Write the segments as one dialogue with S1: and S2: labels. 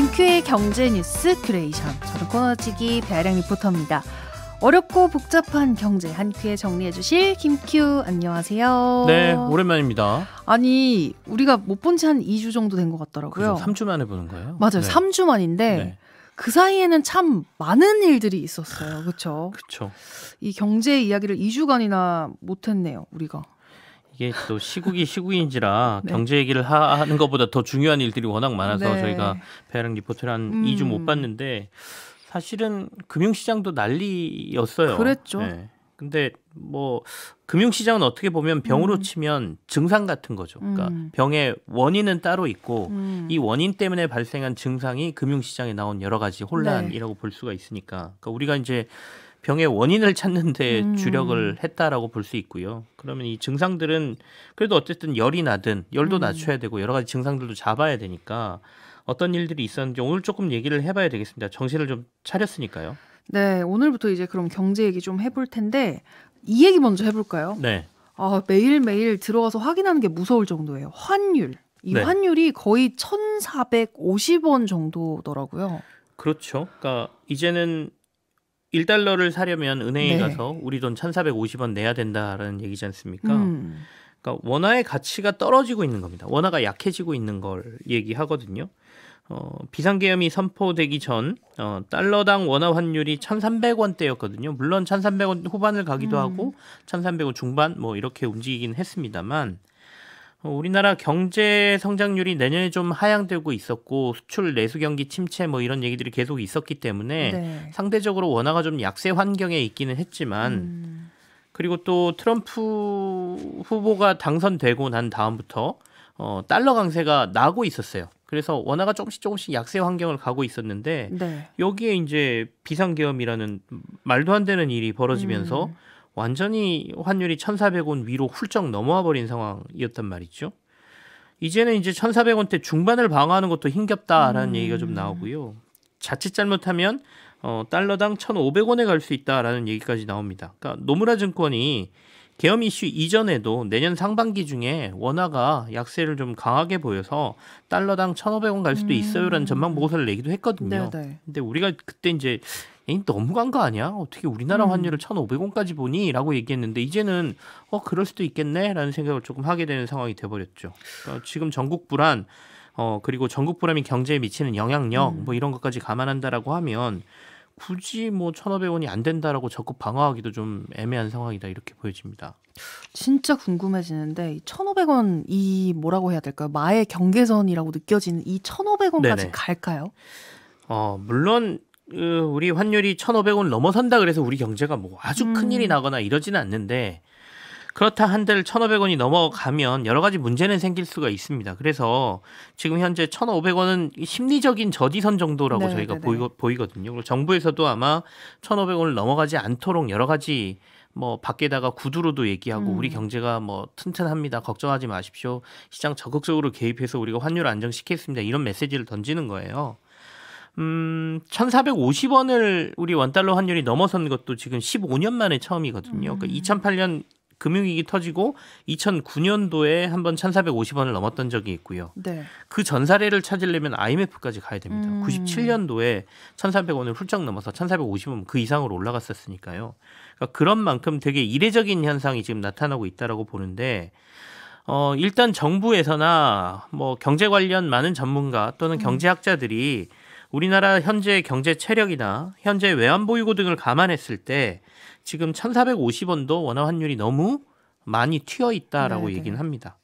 S1: 김큐의 경제뉴스 큐레이션. 저는 코너지기 배아량 리포터입니다. 어렵고 복잡한 경제 한 큐에 정리해 주실 김큐 안녕하세요.
S2: 네, 오랜만입니다.
S1: 아니 우리가 못 본 지 한 2주 정도 된 것 같더라고요.
S2: 그죠, 3주 만에 보는 거예요?
S1: 맞아요.
S2: 네.
S1: 3주 만인데
S2: 네.
S1: 그 사이에는 참 많은 일들이 있었어요. 그렇죠?
S2: 그렇죠.
S1: 이 경제 이야기를 2주간이나 못했네요. 우리가.
S2: 이게 또 시국이 시국인지라
S1: 네.
S2: 경제 얘기를 하는 것보다 더 중요한 일들이 워낙 많아서
S1: 네.
S2: 저희가 배아량 리포트를 한 2주 못 봤는데 사실은 금융시장도 난리였어요.
S1: 그랬죠.
S2: 네. 근데 뭐 금융시장은 어떻게 보면 병으로 치면 증상 같은 거죠. 그러니까 병의 원인은 따로 있고 이 원인 때문에 발생한 증상이 금융시장에 나온 여러 가지 혼란이라고 볼 수가 있으니까 그러니까 우리가 이제 병의 원인을 찾는 데 주력을 했다라고 볼 수 있고요. 그러면 이 증상들은 그래도 어쨌든 열이 나든 열도 낮춰야 되고 여러 가지 증상들도 잡아야 되니까 어떤 일들이 있었는지 오늘 조금 얘기를 해봐야 되겠습니다. 정신을 좀 차렸으니까요.
S1: 네, 오늘부터 이제 그럼 경제 얘기 좀 해볼 텐데 이 얘기 먼저 해볼까요?
S2: 네.
S1: 매일매일 들어가서 확인하는 게 무서울 정도예요. 환율. 이
S2: 네.
S1: 환율이 거의 1,450원 정도더라고요.
S2: 그렇죠. 그러니까 이제는 1달러를 사려면 은행에
S1: 네.
S2: 가서 우리 돈 1,450원 내야 된다라는 얘기지 않습니까? 그러니까 원화의 가치가 떨어지고 있는 겁니다. 원화가 약해지고 있는 걸 얘기하거든요. 비상계엄이 선포되기 전 달러당 원화 환율이 1,300원대였거든요. 물론 1,300원 후반을 가기도 하고 1,300원 중반 뭐 이렇게 움직이긴 했습니다만 우리나라 경제 성장률이 내년에 좀 하향되고 있었고 수출 내수 경기 침체 뭐 이런 얘기들이 계속 있었기 때문에
S1: 네.
S2: 상대적으로 원화가 좀 약세 환경에 있기는 했지만 그리고 또 트럼프 후보가 당선되고 난 다음부터 달러 강세가 나고 있었어요. 그래서 원화가 조금씩 약세 환경을 가고 있었는데
S1: 네.
S2: 여기에 이제 비상계엄이라는 말도 안 되는 일이 벌어지면서 완전히 환율이 1,400원 위로 훌쩍 넘어와 버린 상황이었단 말이죠. 이제는 이제 1,400원대 중반을 방어하는 것도 힘겹다라는 얘기가 좀 나오고요. 자칫 잘못하면 달러당 1,500원에 갈 수 있다라는 얘기까지 나옵니다. 그러니까 노무라 증권이 계엄 이슈 이전에도 내년 상반기 중에 원화가 약세를 좀 강하게 보여서 달러당 1,500원 갈 수도 있어요라는 전망 보고서를 내기도 했거든요.
S1: 네네.
S2: 근데 우리가 그때 이제 너무 간 거 아니야? 어떻게 우리나라 환율을 1,500원까지 보니? 라고 얘기했는데 이제는 그럴 수도 있겠네? 라는 생각을 조금 하게 되는 상황이 돼버렸죠. 그러니까 지금 전국 불안 그리고 전국 불안이 경제에 미치는 영향력 뭐 이런 것까지 감안한다라고 하면 굳이 뭐 1,500원이 안 된다라고 적극 방어하기도 좀 애매한 상황이다 이렇게 보여집니다.
S1: 진짜 궁금해지는데 이 1,500원 이 뭐라고 해야 될까요? 마의 경계선이라고 느껴지는 이 1,500원까지
S2: 네네.
S1: 갈까요?
S2: 물론 우리 환율이 1,500원 넘어선다 그래서 우리 경제가 뭐 아주 큰일이 나거나 이러지는 않는데 그렇다 한들 1,500원이 넘어가면 여러 가지 문제는 생길 수가 있습니다. 그래서 지금 현재 1,500원은 심리적인 저지선 정도라고
S1: 네,
S2: 저희가
S1: 네, 네.
S2: 보이거든요. 그리고 정부에서도 아마 1,500원을 넘어가지 않도록 여러 가지 뭐 밖에다가 구두로도 얘기하고 우리 경제가 뭐 튼튼합니다. 걱정하지 마십시오. 시장 적극적으로 개입해서 우리가 환율을 안정시키겠습니다. 이런 메시지를 던지는 거예요. 1,450원을 우리 원달러 환율이 넘어선 것도 지금 15년 만에 처음이거든요. 그러니까 2008년 금융위기 터지고 2009년도에 한번 1,450원을 넘었던 적이 있고요.
S1: 네.
S2: 그 전 사례를 찾으려면 IMF까지 가야 됩니다. 97년도에 1,400원을 훌쩍 넘어서 1,450원 그 이상으로 올라갔었으니까요. 그러니까 그런 만큼 되게 이례적인 현상이 지금 나타나고 있다라고 보는데 일단 정부에서나 뭐 경제 관련 많은 전문가 또는 경제학자들이 우리나라 현재 경제 체력이나 현재 외환 보유고 등을 감안했을 때 지금 1,450원도 원화 환율이 너무 많이 튀어 있다라고
S1: 네네.
S2: 얘기는 합니다.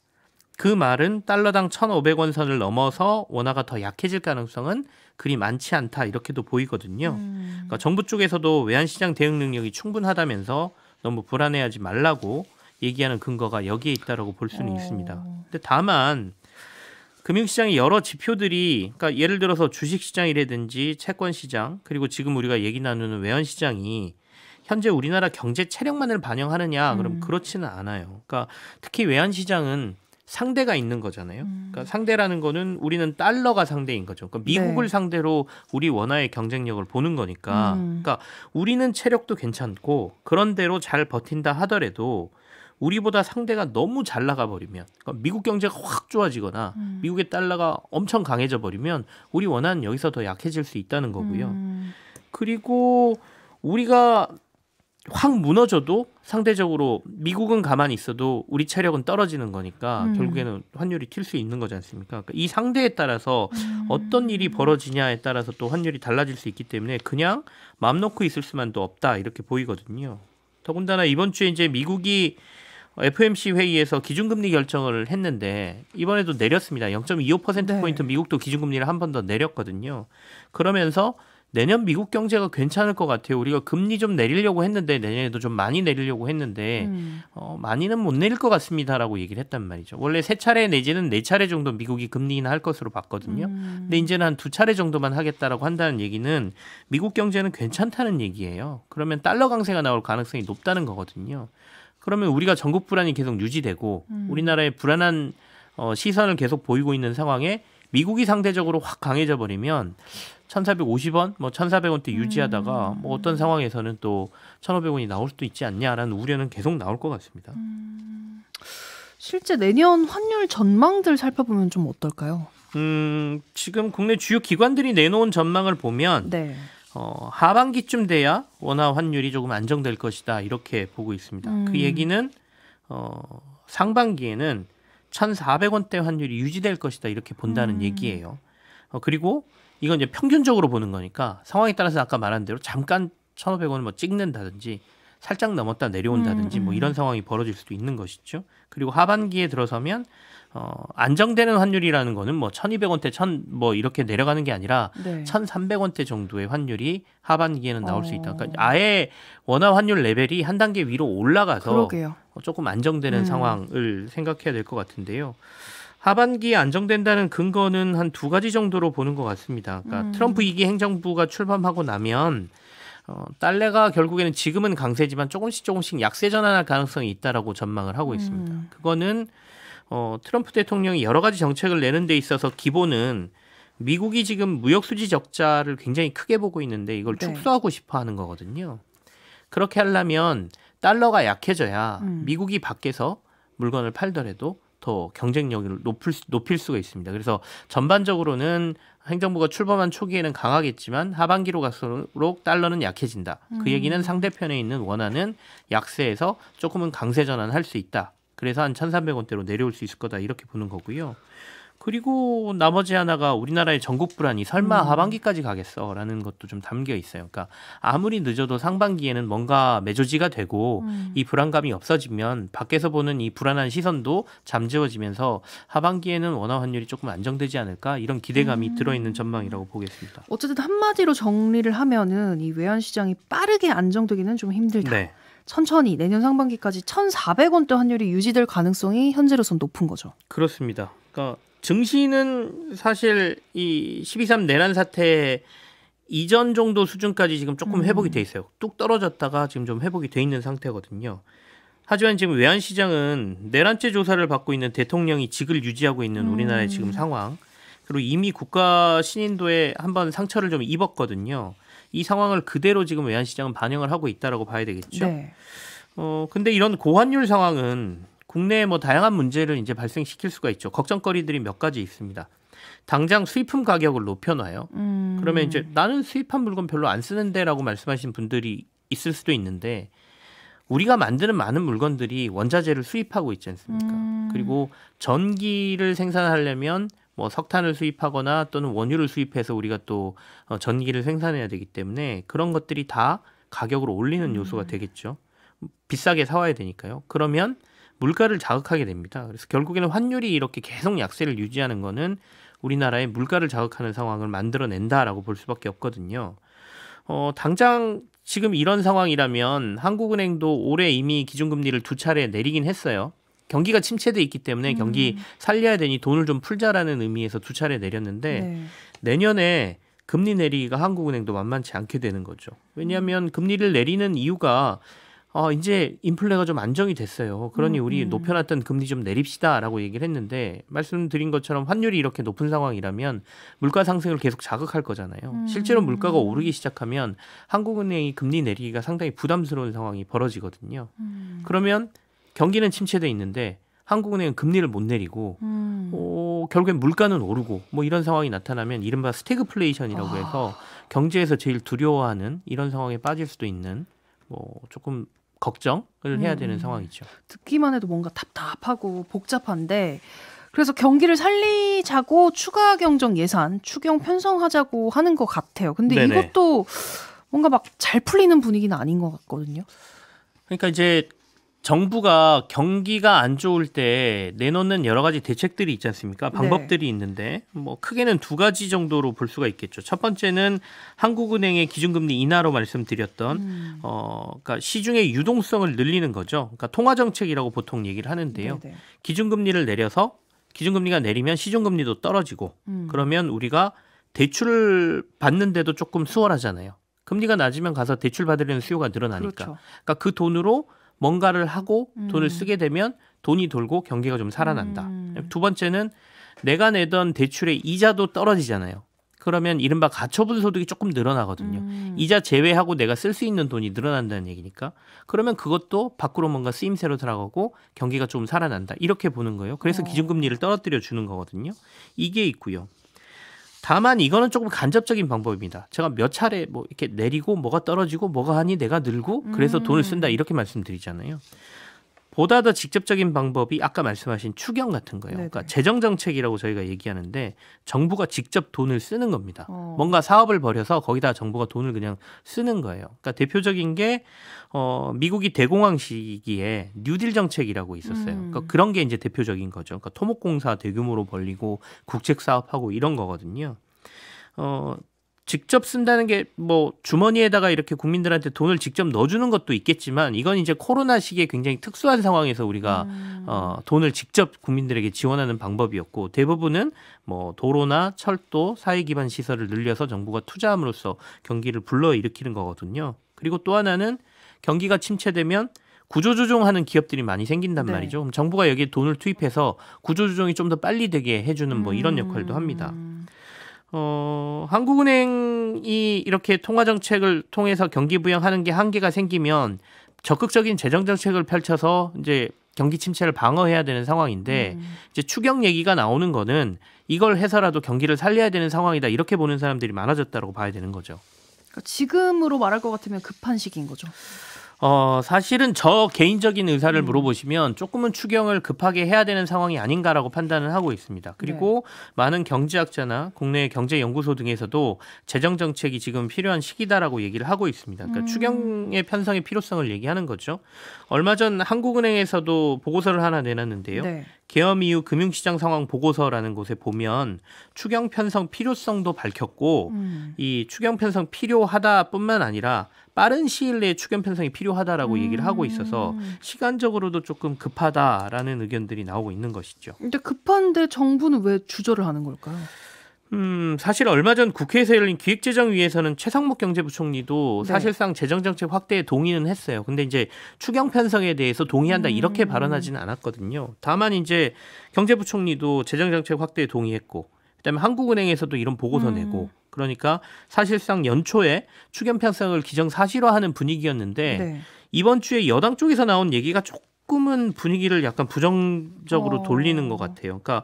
S2: 그 말은 달러당 1,500원 선을 넘어서 원화가 더 약해질 가능성은 그리 많지 않다 이렇게도 보이거든요. 그러니까 정부 쪽에서도 외환시장 대응 능력이 충분하다면서 너무 불안해하지 말라고 얘기하는 근거가 여기에 있다라고 볼 수는 있습니다. 근데 다만 금융시장의 여러 지표들이 그러니까 예를 들어서 주식시장이라든지 채권시장 그리고 지금 우리가 얘기 나누는 외환시장이 현재 우리나라 경제 체력만을 반영하느냐 그럼 그렇지는 않아요. 그러니까 특히 외환시장은 상대가 있는 거잖아요. 그러니까 상대라는 거는 우리는 달러가 상대인 거죠. 그러니까 미국을
S1: 네.
S2: 상대로 우리 원화의 경쟁력을 보는 거니까. 그러니까 우리는 체력도 괜찮고 그런 대로 잘 버틴다 하더라도 우리보다 상대가 너무 잘 나가 버리면, 그러니까 미국 경제가 확 좋아지거나 미국의 달러가 엄청 강해져 버리면 우리 원화는 여기서 더 약해질 수 있다는 거고요. 그리고 우리가 확 무너져도 상대적으로 미국은 가만히 있어도 우리 체력은 떨어지는 거니까 결국에는 환율이 튈 수 있는 거지 않습니까? 그러니까 이 상대에 따라서 어떤 일이 벌어지냐에 따라서 또 환율이 달라질 수 있기 때문에 그냥 마음 놓고 있을 수만도 없다 이렇게 보이거든요. 더군다나 이번 주에 이제 미국이 FOMC 회의에서 기준금리 결정을 했는데 이번에도 내렸습니다. 0.25%포인트
S1: 네.
S2: 미국도 기준금리를 한 번 더 내렸거든요. 그러면서 내년 미국 경제가 괜찮을 것 같아요. 우리가 금리 좀 내리려고 했는데 내년에도 좀 많이 내리려고 했는데 많이는 못 내릴 것 같습니다라고 얘기를 했단 말이죠. 원래 3차례 내지는 4차례 정도 미국이 금리 인하할 것으로 봤거든요. 근데 이제는 한 2차례 정도만 하겠다라고 한다는 얘기는 미국 경제는 괜찮다는 얘기예요. 그러면 달러 강세가 나올 가능성이 높다는 거거든요. 그러면 우리가 전국 불안이 계속 유지되고 우리나라의 불안한 시선을 계속 보이고 있는 상황에 미국이 상대적으로 확 강해져 버리면 1,450원, 뭐 1,400원대 유지하다가 뭐 어떤 상황에서는 또 1,500원이 나올 수도 있지 않냐라는 우려는 계속 나올 것 같습니다.
S1: 실제 내년 환율 전망들 살펴보면 좀 어떨까요?
S2: 지금 국내 주요 기관들이 내놓은 전망을 보면
S1: 네.
S2: 하반기쯤 돼야 원화 환율이 조금 안정될 것이다 이렇게 보고 있습니다. 그 얘기는 상반기에는 1,400원대 환율이 유지될 것이다 이렇게 본다는 얘기예요. 그리고 이건 이제 평균적으로 보는 거니까 상황에 따라서 아까 말한 대로 잠깐 1,500원을 뭐 찍는다든지 살짝 넘었다 내려온다든지 뭐 이런 상황이 벌어질 수도 있는 것이죠. 그리고 하반기에 들어서면 안정되는 환율이라는 거는 뭐 1,200원대, 1,000 뭐 이렇게 내려가는 게 아니라
S1: 네.
S2: 1,300원대 정도의 환율이 하반기에는 나올 수 있다. 그러니까 아예 원화 환율 레벨이 한 단계 위로 올라가서
S1: 그러게요.
S2: 조금 안정되는 상황을 생각해야 될 것 같은데요. 하반기에 안정된다는 근거는 한 2가지 정도로 보는 것 같습니다. 그러니까 트럼프 2기 행정부가 출범하고 나면 달러가 결국에는 지금은 강세지만 조금씩 약세 전환할 가능성이 있다라고 전망을 하고 있습니다. 그거는 트럼프 대통령이 여러 가지 정책을 내는 데 있어서 기본은 미국이 지금 무역 수지 적자를 굉장히 크게 보고 있는데 이걸
S1: 네.
S2: 축소하고 싶어 하는 거거든요. 그렇게 하려면 달러가 약해져야 미국이 밖에서 물건을 팔더라도 더 경쟁력을 높일 수가 있습니다. 그래서 전반적으로는 행정부가 출범한 초기에는 강하겠지만 하반기로 갈수록 달러는 약해진다. 그 얘기는 상대편에 있는 원화는 약세에서 조금은 강세 전환할 수 있다. 그래서 한 1,300원대로 내려올 수 있을 거다 이렇게 보는 거고요. 그리고 나머지 하나가 우리나라의 전국 불안이 설마 하반기까지 가겠어라는 것도 좀 담겨 있어요. 그러니까 아무리 늦어도 상반기에는 뭔가 매조지가 되고 이 불안감이 없어지면 밖에서 보는 이 불안한 시선도 잠재워지면서 하반기에는 원화 환율이 조금 안정되지 않을까 이런 기대감이 들어있는 전망이라고 보겠습니다.
S1: 어쨌든 한마디로 정리를 하면은 이 외환 시장이 빠르게 안정되기는 좀 힘들다.
S2: 네.
S1: 천천히 내년 상반기까지 1,400원대 환율이 유지될 가능성이 현재로선 높은 거죠.
S2: 그렇습니다. 그러니까 증시는 사실 이 12.3 내란 사태 이전 정도 수준까지 지금 조금 회복이 돼 있어요. 뚝 떨어졌다가 지금 좀 회복이 돼 있는 상태거든요. 하지만 지금 외환시장은 내란죄 조사를 받고 있는 대통령이 직을 유지하고 있는 우리나라의 지금 상황, 그리고 이미 국가 신인도에 한번 상처를 좀 입었거든요. 이 상황을 그대로 지금 외환시장은 반영을 하고 있다라고 봐야 되겠죠.
S1: 네.
S2: 근데 이런 고환율 상황은 국내에 뭐 다양한 문제를 이제 발생시킬 수가 있죠. 걱정거리들이 몇 가지 있습니다. 당장 수입품 가격을 높여놔요. 그러면 이제 나는 수입한 물건 별로 안 쓰는데라고 말씀하신 분들이 있을 수도 있는데 우리가 만드는 많은 물건들이 원자재를 수입하고 있지 않습니까? 그리고 전기를 생산하려면 뭐 석탄을 수입하거나 또는 원유를 수입해서 우리가 또 전기를 생산해야 되기 때문에 그런 것들이 다 가격을 올리는 요소가 되겠죠. 비싸게 사와야 되니까요. 그러면 물가를 자극하게 됩니다. 그래서 결국에는 환율이 이렇게 계속 약세를 유지하는 거는 우리나라의 물가를 자극하는 상황을 만들어낸다라고 볼 수밖에 없거든요. 당장 지금 이런 상황이라면 한국은행도 올해 이미 기준금리를 2차례 내리긴 했어요. 경기가 침체돼 있기 때문에 경기 살려야 되니 돈을 좀 풀자라는 의미에서 2차례 내렸는데
S1: 네.
S2: 내년에 금리 내리기가 한국은행도 만만치 않게 되는 거죠. 왜냐하면 금리를 내리는 이유가 이제 인플레가 좀 안정이 됐어요. 그러니 우리 높여놨던 금리 좀 내립시다라고 얘기를 했는데 말씀드린 것처럼 환율이 이렇게 높은 상황이라면 물가 상승을 계속 자극할 거잖아요. 실제로 물가가 오르기 시작하면 한국은행이 금리 내리기가 상당히 부담스러운 상황이 벌어지거든요. 그러면 경기는 침체돼 있는데 한국은행은 금리를 못 내리고 결국엔 물가는 오르고 뭐 이런 상황이 나타나면 이른바 스태그플레이션이라고 해서 경제에서 제일 두려워하는 이런 상황에 빠질 수도 있는 뭐 조금 걱정을 해야 되는 상황이죠.
S1: 듣기만 해도 뭔가 답답하고 복잡한데 그래서 경기를 살리자고 추가 경정 예산 추경 편성하자고 하는 것 같아요. 근데
S2: 네네.
S1: 이것도 뭔가 막 잘 풀리는 분위기는 아닌 것 같거든요.
S2: 그러니까 이제 정부가 경기가 안 좋을 때 내놓는 여러 가지 대책들이 있지 않습니까? 방법들이 있는데 뭐 크게는 두 가지 정도로 볼 수가 있겠죠. 첫 번째는 한국은행의 기준금리 인하로 말씀드렸던 그러니까 시중의 유동성을 늘리는 거죠. 그러니까 통화정책이라고 보통 얘기를 하는데요.
S1: 네네.
S2: 기준금리를 내려서 기준금리가 내리면 시중금리도 떨어지고 그러면 우리가 대출을 받는데도 조금 수월하잖아요. 금리가 낮으면 가서 대출 받으려는 수요가 늘어나니까.
S1: 그렇죠.
S2: 그러니까 그 돈으로 뭔가를 하고 돈을 쓰게 되면 돈이 돌고 경기가 좀 살아난다. 두 번째는 내가 내던 대출의 이자도 떨어지잖아요. 그러면 이른바 가처분 소득이 조금 늘어나거든요. 이자 제외하고 내가 쓸 수 있는 돈이 늘어난다는 얘기니까. 그러면 그것도 밖으로 뭔가 쓰임새로 들어가고 경기가 좀 살아난다. 이렇게 보는 거예요. 그래서 기준금리를 떨어뜨려 주는 거거든요. 이게 있고요. 다만 이거는 조금 간접적인 방법입니다. 제가 몇 차례 뭐 이렇게 내리고 뭐가 떨어지고 뭐가 하니 내가 늘고 그래서 돈을 쓴다 이렇게 말씀드리잖아요. 보다 더 직접적인 방법이 아까 말씀하신 추경 같은 거예요. 그러니까 재정정책이라고 저희가 얘기하는데 정부가 직접 돈을 쓰는 겁니다. 뭔가 사업을 벌여서 거기다 정부가 돈을 그냥 쓰는 거예요. 그러니까 대표적인 게 미국이 대공황 시기에 뉴딜 정책이라고 있었어요. 그러니까 그런 게 이제 대표적인 거죠. 그러니까 토목공사 대규모로 벌리고 국책 사업하고 이런 거거든요. 직접 쓴다는 게 뭐 주머니에다가 이렇게 국민들한테 돈을 직접 넣어주는 것도 있겠지만 이건 이제 코로나 시기에 굉장히 특수한 상황에서 우리가 돈을 직접 국민들에게 지원하는 방법이었고 대부분은 뭐 도로나 철도, 사회기반 시설을 늘려서 정부가 투자함으로써 경기를 불러일으키는 거거든요. 그리고 또 하나는 경기가 침체되면 구조조정하는 기업들이 많이 생긴단 말이죠. 그럼 정부가 여기에 돈을 투입해서 구조조정이 좀 더 빨리 되게 해주는 뭐 이런 역할도 합니다. 한국은행이 이렇게 통화정책을 통해서 경기 부양하는 게 한계가 생기면 적극적인 재정정책을 펼쳐서 이제 경기 침체를 방어해야 되는 상황인데 이제 추경 얘기가 나오는 거는 이걸 해서라도 경기를 살려야 되는 상황이다 이렇게 보는 사람들이 많아졌다고 봐야 되는 거죠.
S1: 그러니까 지금으로 말할 것 같으면 급한 시기인 거죠.
S2: 사실은 저 개인적인 의사를 물어보시면 조금은 추경을 급하게 해야 되는 상황이 아닌가라고 판단을 하고 있습니다. 그리고 많은 경제학자나 국내 경제연구소 등에서도 재정정책이 지금 필요한 시기다라고 얘기를 하고 있습니다. 그러니까 추경의 편성의 필요성을 얘기하는 거죠. 얼마 전 한국은행에서도 보고서를 하나 내놨는데요. 계엄 이후 금융시장 상황 보고서라는 곳에 보면 추경 편성 필요성도 밝혔고 이 추경 편성 필요하다뿐만 아니라 빠른 시일 내에 추경 편성이 필요하다라고 얘기를 하고 있어서 시간적으로도 조금 급하다라는 의견들이 나오고 있는 것이죠.
S1: 근데 급한데 정부는 왜 주저를 하는 걸까요?
S2: 사실 얼마 전 국회에서 열린 기획재정위에서는 최상목 경제부총리도 사실상 재정정책 확대에 동의는 했어요. 근데 이제 추경 편성에 대해서 동의한다 이렇게 발언하지는 않았거든요. 다만 이제 경제부총리도 재정정책 확대에 동의했고 그다음에 한국은행에서도 이런 보고서 내고 그러니까 사실상 연초에 추경 편성을 기정사실화하는 분위기였는데 이번 주에 여당 쪽에서 나온 얘기가 조금은 분위기를 약간 부정적으로 돌리는 것 같아요. 그러니까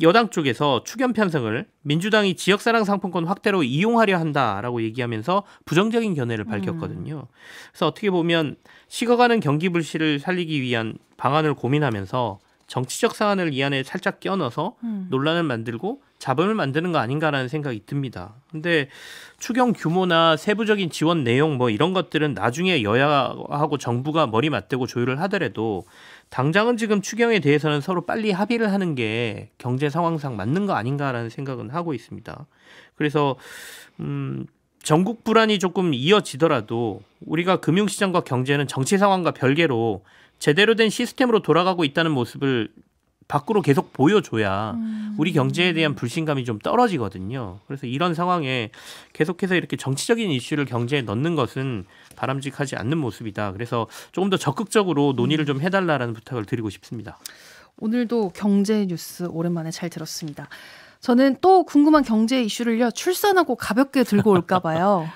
S2: 여당 쪽에서 추경 편성을 민주당이 지역사랑 상품권 확대로 이용하려 한다라고 얘기하면서 부정적인 견해를 밝혔거든요. 그래서 어떻게 보면 식어가는 경기 불씨를 살리기 위한 방안을 고민하면서 정치적 사안을 이 안에 살짝 껴넣어서 논란을 만들고 잡음을 만드는 거 아닌가라는 생각이 듭니다. 근데 추경 규모나 세부적인 지원 내용 뭐 이런 것들은 나중에 여야하고 정부가 머리 맞대고 조율을 하더라도 당장은 지금 추경에 대해서는 서로 빨리 합의를 하는 게 경제 상황상 맞는 거 아닌가라는 생각은 하고 있습니다. 그래서 전국 불안이 조금 이어지더라도 우리가 금융시장과 경제는 정치 상황과 별개로 제대로 된 시스템으로 돌아가고 있다는 모습을 밖으로 계속 보여줘야 우리 경제에 대한 불신감이 좀 떨어지거든요. 그래서 이런 상황에 계속해서 이렇게 정치적인 이슈를 경제에 넣는 것은 바람직하지 않는 모습이다. 그래서 조금 더 적극적으로 논의를 좀 해달라는 부탁을 드리고 싶습니다.
S1: 오늘도 경제 뉴스 오랜만에 잘 들었습니다. 저는 또 궁금한 경제 이슈를요 출산하고 가볍게 들고 올까 봐요.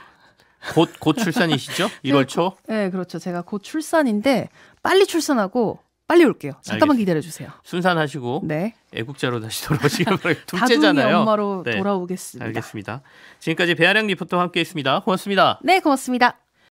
S2: 곧 출산이시죠? 1월 초?
S1: 네, 그렇죠. 제가 곧 출산인데 빨리 출산하고 빨리 올게요. 잠깐만 기다려주세요.
S2: 순산하시고
S1: 네.
S2: 애국자로 다시 돌아오시길 바랍니다.
S1: 다둥이
S2: 둘째잖아요.
S1: 엄마로
S2: 네.
S1: 돌아오겠습니다.
S2: 알겠습니다. 지금까지 배아량 리포터와 함께했습니다. 고맙습니다.
S1: 네, 고맙습니다.